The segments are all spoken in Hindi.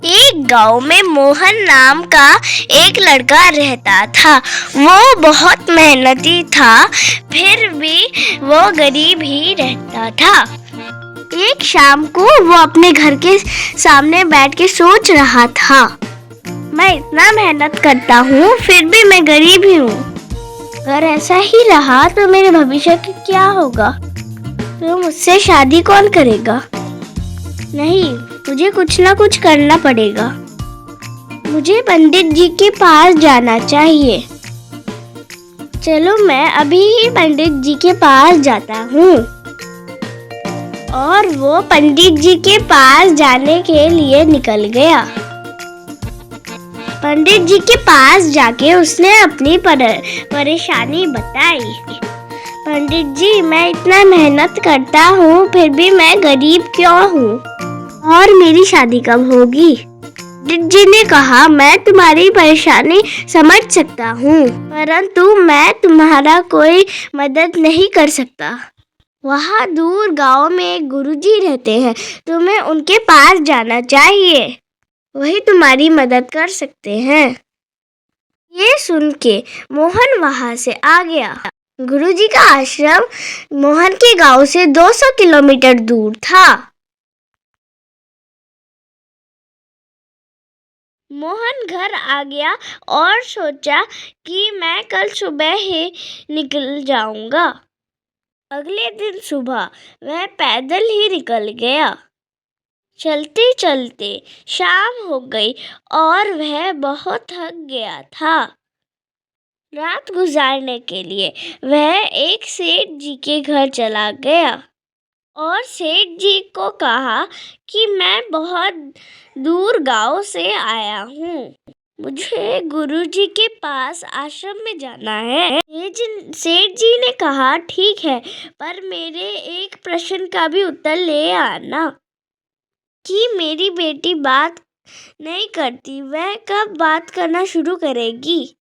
एक गांव में मोहन नाम का एक लड़का रहता था। वो बहुत मेहनती था, फिर भी वो गरीब ही रहता था। एक शाम को वो अपने घर के सामने बैठ के सोच रहा था, मैं इतना मेहनत करता हूँ फिर भी मैं गरीब ही हूँ। अगर ऐसा ही रहा तो मेरे भविष्य का क्या होगा? तो मुझसे शादी कौन करेगा? नहीं, मुझे कुछ ना कुछ करना पड़ेगा। मुझे पंडित जी के पास जाना चाहिए। चलो मैं अभी ही पंडित जी के पास जाता हूँ। और वो पंडित जी के पास जाने के लिए निकल गया। पंडित जी के पास जाके उसने अपनी परेशानी बताई। पंडित जी, मैं इतना मेहनत करता हूँ फिर भी मैं गरीब क्यों हूँ और मेरी शादी कब होगी? पंडित जी ने कहा, मैं तुम्हारी परेशानी समझ सकता हूँ, परंतु मैं तुम्हारा कोई मदद नहीं कर सकता। वहाँ दूर गांव में एक गुरुजी रहते हैं, तुम्हें उनके पास जाना चाहिए, वही तुम्हारी मदद कर सकते हैं। ये सुन के मोहन वहाँ से आ गया। गुरुजी का आश्रम मोहन के गांव से 200 किलोमीटर दूर था। मोहन घर आ गया और सोचा कि मैं कल सुबह ही निकल जाऊंगा। अगले दिन सुबह वह पैदल ही निकल गया। चलते चलते शाम हो गई और वह बहुत थक गया था। रात गुजारने के लिए वह एक सेठ जी के घर चला गया और सेठ जी को कहा कि मैं बहुत दूर गांव से आया हूँ, मुझे गुरुजी के पास आश्रम में जाना है। सेठ जी ने कहा, ठीक है, पर मेरे एक प्रश्न का भी उत्तर ले आना कि मेरी बेटी बात नहीं करती, वह कब बात करना शुरू करेगी?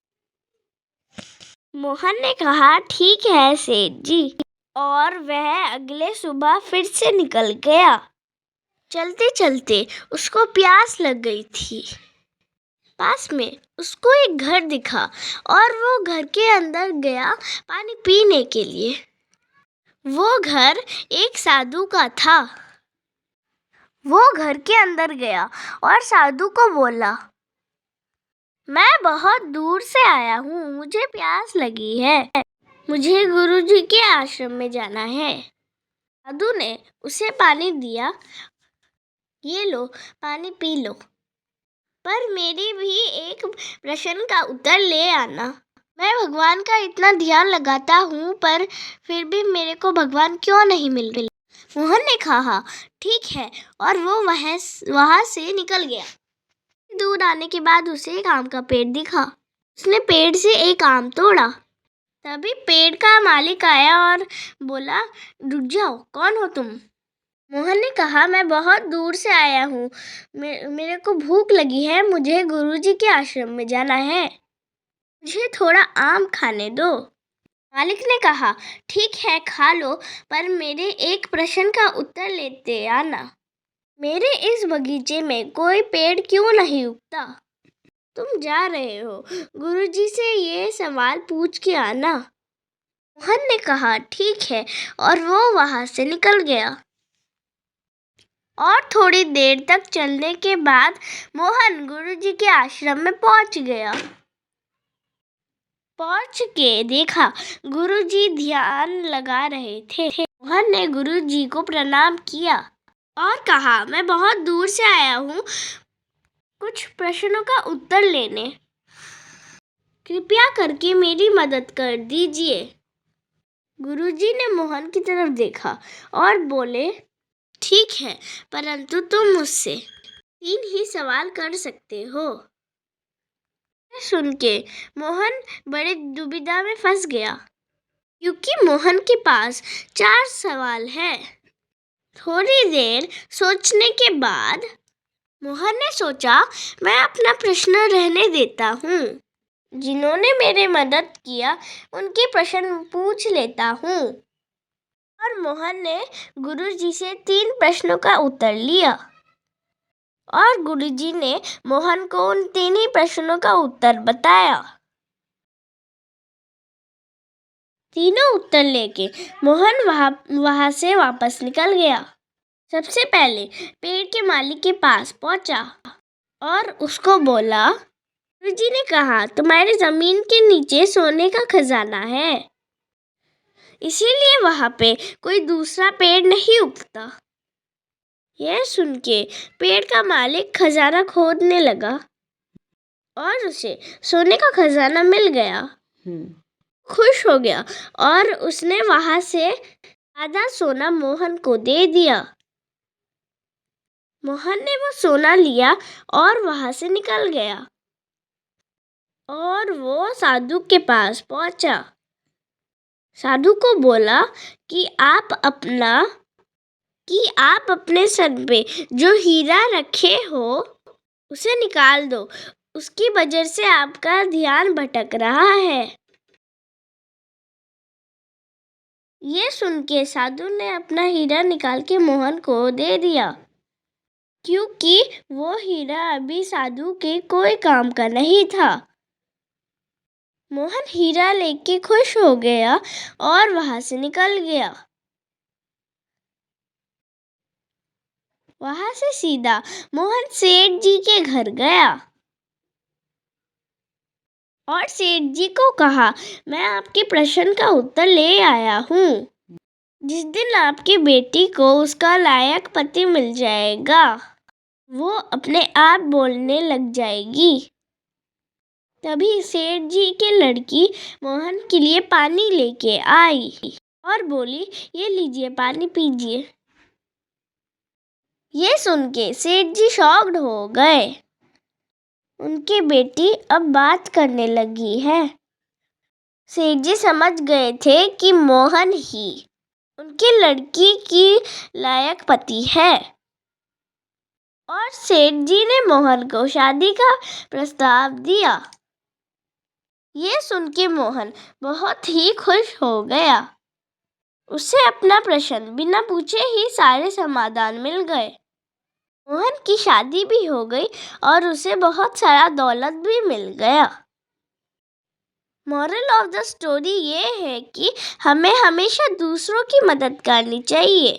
मोहन ने कहा, ठीक है सेठ जी, और वह अगले सुबह फिर से निकल गया। चलते चलते उसको प्यास लग गई थी। पास में उसको एक घर दिखा और वो घर के अंदर गया पानी पीने के लिए। वो घर एक साधु का था। वो घर के अंदर गया और साधु को बोला, मैं बहुत दूर से आया हूँ, मुझे प्यास लगी है, मुझे गुरुजी के आश्रम में जाना है। साधु ने उसे पानी दिया, ये लो पानी पी लो, पर मेरी भी एक प्रश्न का उत्तर ले आना। मैं भगवान का इतना ध्यान लगाता हूँ पर फिर भी मेरे को भगवान क्यों नहीं मिल रहे? मोहन ने कहा, ठीक है, और वो वहाँ से निकल गया। दूर आने के बाद उसे एक आम का पेड़ दिखा। उसने पेड़ से एक आम तोड़ा। तभी पेड़ का मालिक आया और बोला, रुक जाओ, कौन हो तुम? मोहन ने कहा, मैं बहुत दूर से आया हूँ, मेरे को भूख लगी है, मुझे गुरुजी के आश्रम में जाना है, मुझे थोड़ा आम खाने दो। मालिक ने कहा, ठीक है, खा लो, पर मेरे एक प्रश्न का उत्तर लेते आना। मेरे इस बगीचे में कोई पेड़ क्यों नहीं उगता? तुम जा रहे हो, गुरुजी से ये सवाल पूछ के आना। मोहन ने कहा, ठीक है, और वो वहाँ से निकल गया। और थोड़ी देर तक चलने के बाद मोहन गुरुजी के आश्रम में पहुंच गया। पहुंच के देखा गुरुजी ध्यान लगा रहे थे। मोहन ने गुरुजी को प्रणाम किया और कहा, मैं बहुत दूर से आया हूँ कुछ प्रश्नों का उत्तर लेने, कृपया करके मेरी मदद कर दीजिए। गुरुजी ने मोहन की तरफ देखा और बोले, ठीक है, परंतु तुम मुझसे 3 ही सवाल कर सकते हो। सुन के मोहन बड़े दुविधा में फंस गया, क्योंकि मोहन के पास 4 सवाल हैं। थोड़ी देर सोचने के बाद मोहन ने सोचा, मैं अपना प्रश्न रहने देता हूँ, जिन्होंने मेरी मदद किया उनके प्रश्न पूछ लेता हूँ। और मोहन ने गुरुजी से 3 प्रश्नों का उत्तर लिया और गुरुजी ने मोहन को उन तीन ही प्रश्नों का उत्तर बताया। तीनों उत्तर लेके मोहन वहां से वापस निकल गया। सबसे पहले पेड़ के मालिक के पास पहुंचा और उसको बोला, गुरुजी ने कहा तुम्हारी जमीन के नीचे सोने का खजाना है, इसीलिए वहां पे कोई दूसरा पेड़ नहीं उगता। यह सुन के पेड़ का मालिक खजाना खोदने लगा और उसे सोने का खजाना मिल गया। खुश हो गया और उसने वहां से आधा सोना मोहन को दे दिया। मोहन ने वो सोना लिया और वहां से निकल गया और वो साधु के पास पहुंचा। साधु को बोला कि आप अपने सर पे जो हीरा रखे हो उसे निकाल दो, उसकी वजह से आपका ध्यान भटक रहा है। ये सुन के साधु ने अपना हीरा निकाल के मोहन को दे दिया, क्योंकि वो हीरा अभी साधु के कोई काम का नहीं था। मोहन हीरा लेके खुश हो गया और वहां से निकल गया। वहां से सीधा मोहन सेठ जी के घर गया और सेठ जी को कहा, मैं आपके प्रश्न का उत्तर ले आया हूँ। जिस दिन आपकी बेटी को उसका लायक पति मिल जाएगा, वो अपने आप बोलने लग जाएगी। तभी सेठ जी की लड़की मोहन के लिए पानी लेके आई और बोली, ये लीजिए पानी पीजिए। ये सुन के सेठ जी शॉक्ड हो गए। उनकी बेटी अब बात करने लगी है। सेठ जी समझ गए थे कि मोहन ही उनकी लड़की की लायक पति है और सेठ जी ने मोहन को शादी का प्रस्ताव दिया। ये सुन के मोहन बहुत ही खुश हो गया। उसे अपना प्रश्न बिना पूछे ही सारे समाधान मिल गए। मोहन की शादी भी हो गई और उसे बहुत सारा दौलत भी मिल गया। मोरल ऑफ द स्टोरी ये है कि हमें हमेशा दूसरों की मदद करनी चाहिए,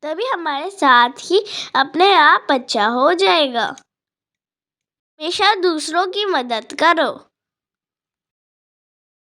तभी हमारे साथ ही अपने आप अच्छा हो जाएगा। हमेशा दूसरों की मदद करो।